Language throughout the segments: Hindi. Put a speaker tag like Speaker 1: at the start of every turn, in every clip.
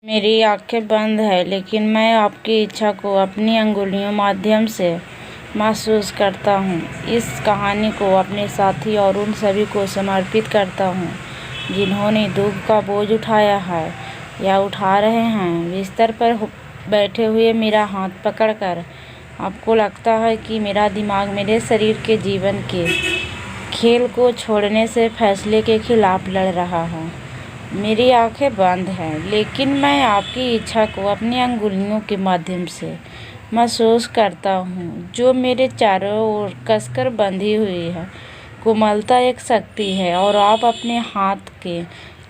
Speaker 1: मेरी आँखें बंद हैं, लेकिन मैं आपकी इच्छा को अपनी अंगुलियों माध्यम से महसूस करता हूँ। इस कहानी को अपने साथी और उन सभी को समर्पित करता हूँ जिन्होंने दुख का बोझ उठाया है या उठा रहे हैं। बिस्तर पर बैठे हुए मेरा हाथ पकड़कर आपको लगता है कि मेरा दिमाग मेरे शरीर के जीवन के खेल को छोड़ने से फैसले के खिलाफ लड़ रहा है। मेरी आंखें बंद हैं, लेकिन मैं आपकी इच्छा को अपनी अंगुलियों के माध्यम से महसूस करता हूँ जो मेरे चारों ओर कसकर बंधी हुई है। कोमलता एक शक्ति है और आप अपने हाथ के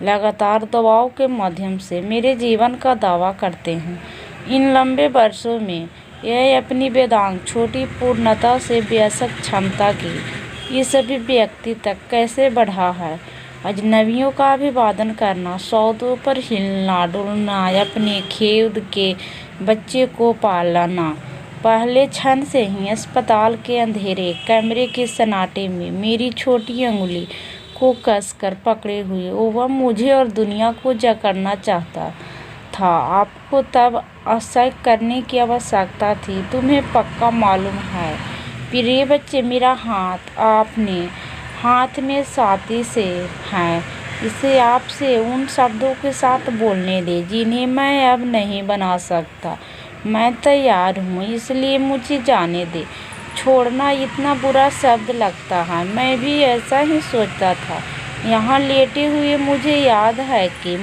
Speaker 1: लगातार दबाव के माध्यम से मेरे जीवन का दावा करते हैं। इन लंबे वर्षों में यह अपनी वेदांत छोटी पूर्णता से बेशक क्षमता की इस अभिव्यक्ति तक कैसे बढ़ा है। अजनबियों का अभिवादन करना, सौदों पर हिलना डुलना, अपने खेद के बच्चे को पालना, पहले क्षण से ही अस्पताल के अंधेरे कमरे के सन्नाटे में मेरी छोटी अंगुली को कसकर पकड़े हुए वह मुझे और दुनिया को जकड़ना चाहता था। आपको तब असह्य करने की आवश्यकता थी। तुम्हें पक्का मालूम है प्रिय बच्चे, मेरा हाथ आपने हाथ में साथी से है। इसे आपसे उन शब्दों के साथ बोलने दे जिन्हें मैं अब नहीं बना सकता। मैं तैयार हूँ, इसलिए मुझे जाने दे। छोड़ना इतना बुरा शब्द लगता है, मैं भी ऐसा ही सोचता था। यहाँ लेटे हुए मुझे याद है कि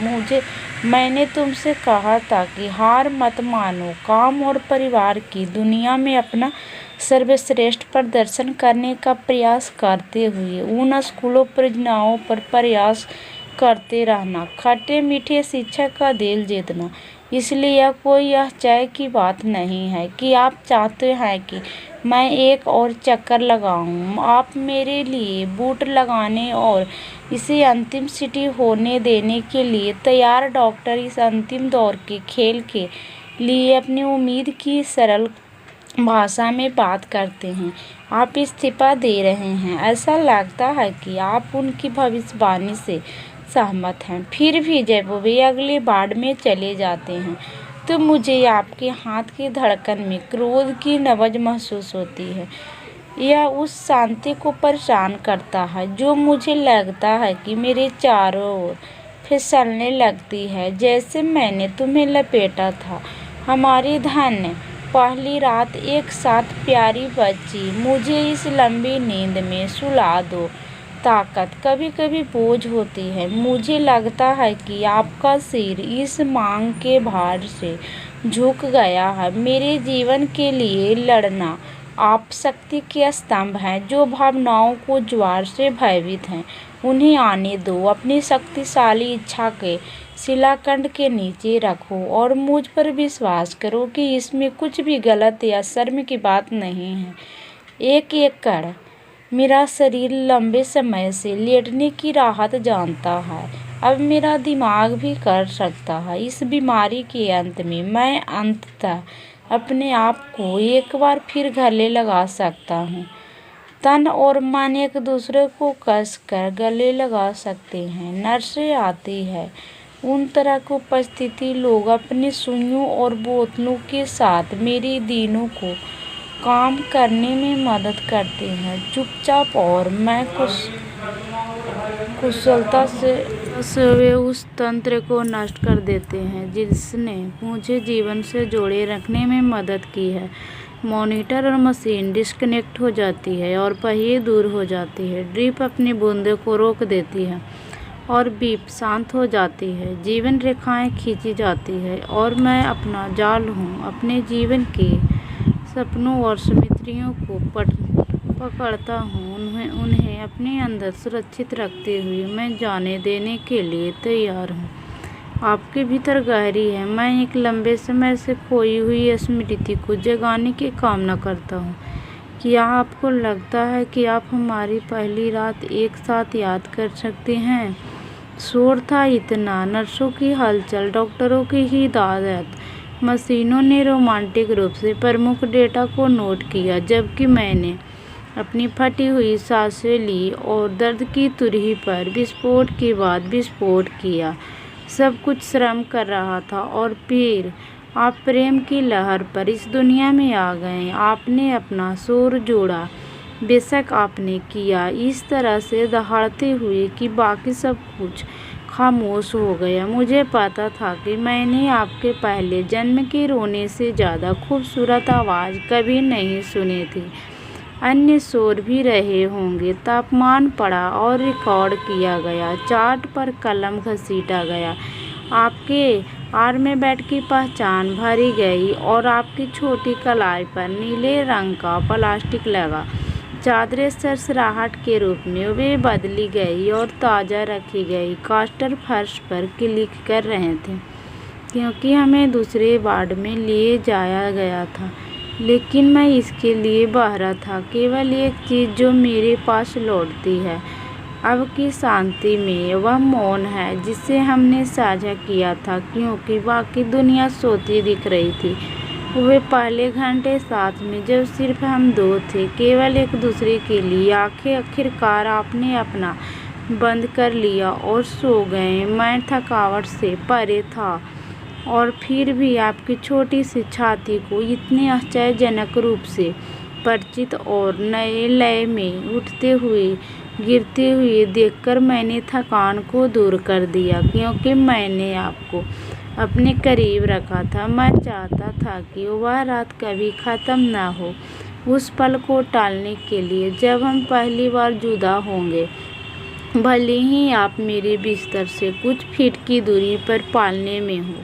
Speaker 1: मैंने तुमसे कहा था कि हार मत मानो। काम और परिवार की दुनिया में अपना सर्वश्रेष्ठ प्रदर्शन करने का प्रयास करते हुए उन स्कूलों परियोजनाओं पर प्रयास करते रहना, खट्टे मीठे शिक्षा का दिल जीतना। इसलिए यह कोई आश्चर्य की बात नहीं है कि आप चाहते हैं कि मैं एक और चक्कर लगाऊं। आप मेरे लिए बूट लगाने और इसे अंतिम सीटी होने देने के लिए तैयार। डॉक्टर इस अंतिम दौर के खेल के लिए अपनी उम्मीद की सरल भाषा में बात करते हैं। आप इस्तीफा दे रहे हैं। ऐसा लगता है कि आप उनकी भविष्यवाणी से सहमत हैं। फिर भी जब वे अगले वार्ड में चले जाते हैं तो मुझे आपके हाथ की धड़कन में क्रोध की नब्ज महसूस होती है। यह उस शांति को परेशान करता है जो मुझे लगता है कि मेरे चारों ओर फिसलने लगती है जैसे मैंने तुम्हें लपेटा था। हमारी धन्य पहली रात एक साथ प्यारी बच्ची, मुझे इस लंबी नींद में सुला दो। ताकत कभी कभी बोझ होती है। मुझे लगता है कि आपका सिर इस मांग के भार से झुक गया है। मेरे जीवन के लिए लड़ना। आप शक्ति के स्तंभ हैं जो भावनाओं को ज्वार से भयभीत हैं। उन्हें आने दो। अपनी शक्तिशाली इच्छा के शिलाखंड के नीचे रखो और मुझ पर विश्वास करो कि इसमें कुछ भी गलत या शर्म की बात नहीं है। एक एक कण मेरा शरीर लंबे समय से लेटने की राहत जानता है। अब मेरा दिमाग भी कर सकता है। इस बीमारी के अंत में मैं अंततः अपने आप को एक बार फिर गले लगा सकता हूँ। तन और मन एक दूसरे को कसकर गले लगा सकते हैं। नर्सें आती है। उन तरह की उपस्थिति लोग अपनी सुइयों और बोतलों के साथ मेरी दीनों को काम करने में मदद करते हैं चुपचाप, और मैं कुशलता से वे उस तंत्र को नष्ट कर देते हैं जिसने मुझे जीवन से जोड़े रखने में मदद की है। मॉनिटर और मशीन डिस्कनेक्ट हो जाती है और पहिए दूर हो जाती है। ड्रिप अपनी बूंदों को रोक देती है और बीप शांत हो जाती है। जीवन रेखाएं खींची जाती है और मैं अपना जाल हूँ। अपने जीवन के सपनों और स्मृतियों को पकड़ता हूँ। उन्हें अपने अंदर सुरक्षित रखते हुए मैं जाने देने के लिए तैयार हूँ। आपके भीतर गहरी है। मैं एक लंबे समय से खोई हुई स्मृति को जगाने की कामना करता हूँ। क्या आपको लगता है कि आप हमारी पहली रात एक साथ याद कर सकते हैं? शोर था इतना, नर्सों की हलचल, डॉक्टरों की हिदायत। मशीनों ने रोमांटिक रूप से प्रमुख डेटा को नोट किया जबकि मैंने अपनी फटी हुई सांसें ली और दर्द की तुरही पर विस्फोट के बाद विस्फोट किया। सब कुछ श्रम कर रहा था और फिर आप प्रेम की लहर पर इस दुनिया में आ गए। आपने अपना शोर जोड़ा, बेशक आपने किया इस तरह से दहाड़ते हुए कि बाकी सब कुछ खामोश हो गया। मुझे पता था कि मैंने आपके पहले जन्म के रोने से ज़्यादा खूबसूरत आवाज़ कभी नहीं सुनी थी। अन्य शोर भी रहे होंगे। तापमान पड़ा और रिकॉर्ड किया गया, चार्ट पर कलम घसीटा गया। आपके आड़ में बेड की पहचान भरी गई और आपकी छोटी कलाई पर नीले रंग का प्लास्टिक लगा। चादरें सरसराहट के रूप में वे बदली गई और ताज़ा रखी गई। कास्टर फर्श पर क्लिक कर रहे थे क्योंकि हमें दूसरे वार्ड में ले जाया गया था, लेकिन मैं इसके लिए बहरा था। केवल एक चीज़ जो मेरे पास लौटती है अब की शांति में, वह मौन है जिसे हमने साझा किया था क्योंकि बाकी दुनिया सोती दिख रही थी। वे पहले घंटे साथ में जब सिर्फ हम दो थे, केवल एक दूसरे के लिए। आंखें आखिरकार आपने अपना बंद कर लिया और सो गए। मैं थकावट से परे था और फिर भी आपकी छोटी सी छाती को इतने आश्चर्यजनक रूप से परिचित और नए लय में उठते हुए गिरते हुए देखकर मैंने थकान को दूर कर दिया क्योंकि मैंने आपको अपने करीब रखा था। मैं चाहता था कि वह रात कभी ख़त्म ना हो, उस पल को टालने के लिए जब हम पहली बार जुदा होंगे। भले ही आप मेरे बिस्तर से कुछ फीट की दूरी पर पालने में हो।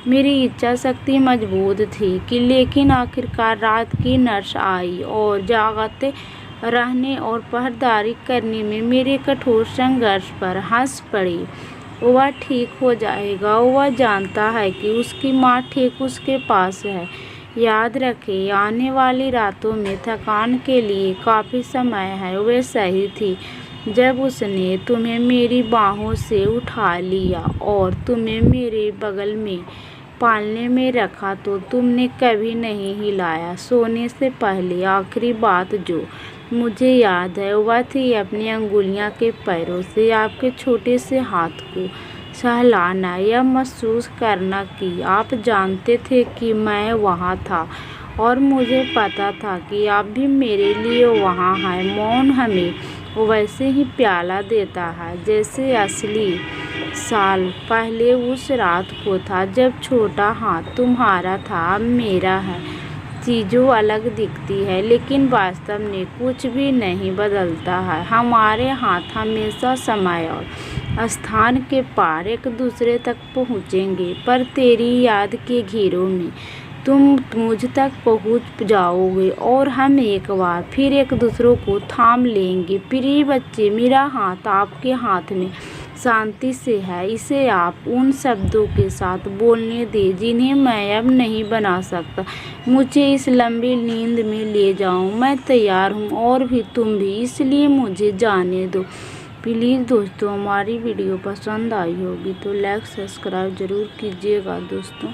Speaker 1: मेरी इच्छा शक्ति मजबूत थी कि लेकिन आखिरकार रात की नर्स आई और जागते रहने और पहरेदारी करने में मेरे कठोर संघर्ष पर हंस पड़ी। वह ठीक हो जाएगा। वह जानता है कि उसकी माँ ठीक उसके पास है। याद रखें, आने वाली रातों में थकान के लिए काफ़ी समय है। वे सही थी। जब उसने तुम्हें मेरी बाहों से उठा लिया और तुम्हें मेरे बगल में पालने में रखा तो तुमने कभी नहीं हिलाया। सोने से पहले आखिरी बात जो मुझे याद है वह थी अपनी अंगुलियां के पैरों से आपके छोटे से हाथ को सहलाना, यह महसूस करना कि आप जानते थे कि मैं वहाँ था और मुझे पता था कि आप भी मेरे लिए वहाँ हैं। मौन हमें वैसे ही प्याला देता है जैसे असली साल पहले उस रात को था जब छोटा हाथ तुम्हारा था, अब मेरा है। चीज़ों अलग दिखती है लेकिन वास्तव में कुछ भी नहीं बदलता है। हमारे हाथ हमेशा समय और स्थान के पार एक दूसरे तक पहुँचेंगे, पर तेरी याद के घेरों में तुम मुझ तक पहुँच जाओगे और हम एक बार फिर एक दूसरे को थाम लेंगे। प्रिय बच्चे, मेरा हाथ आपके हाथ में शांति से है। इसे आप उन शब्दों के साथ बोलने दें जिन्हें मैं अब नहीं बना सकता। मुझे इस लंबी नींद में ले जाओ। मैं तैयार हूँ और भी तुम भी, इसलिए मुझे जाने दो। प्लीज़ दोस्तों, हमारी वीडियो पसंद आई होगी तो लाइक सब्सक्राइब ज़रूर कीजिएगा दोस्तों।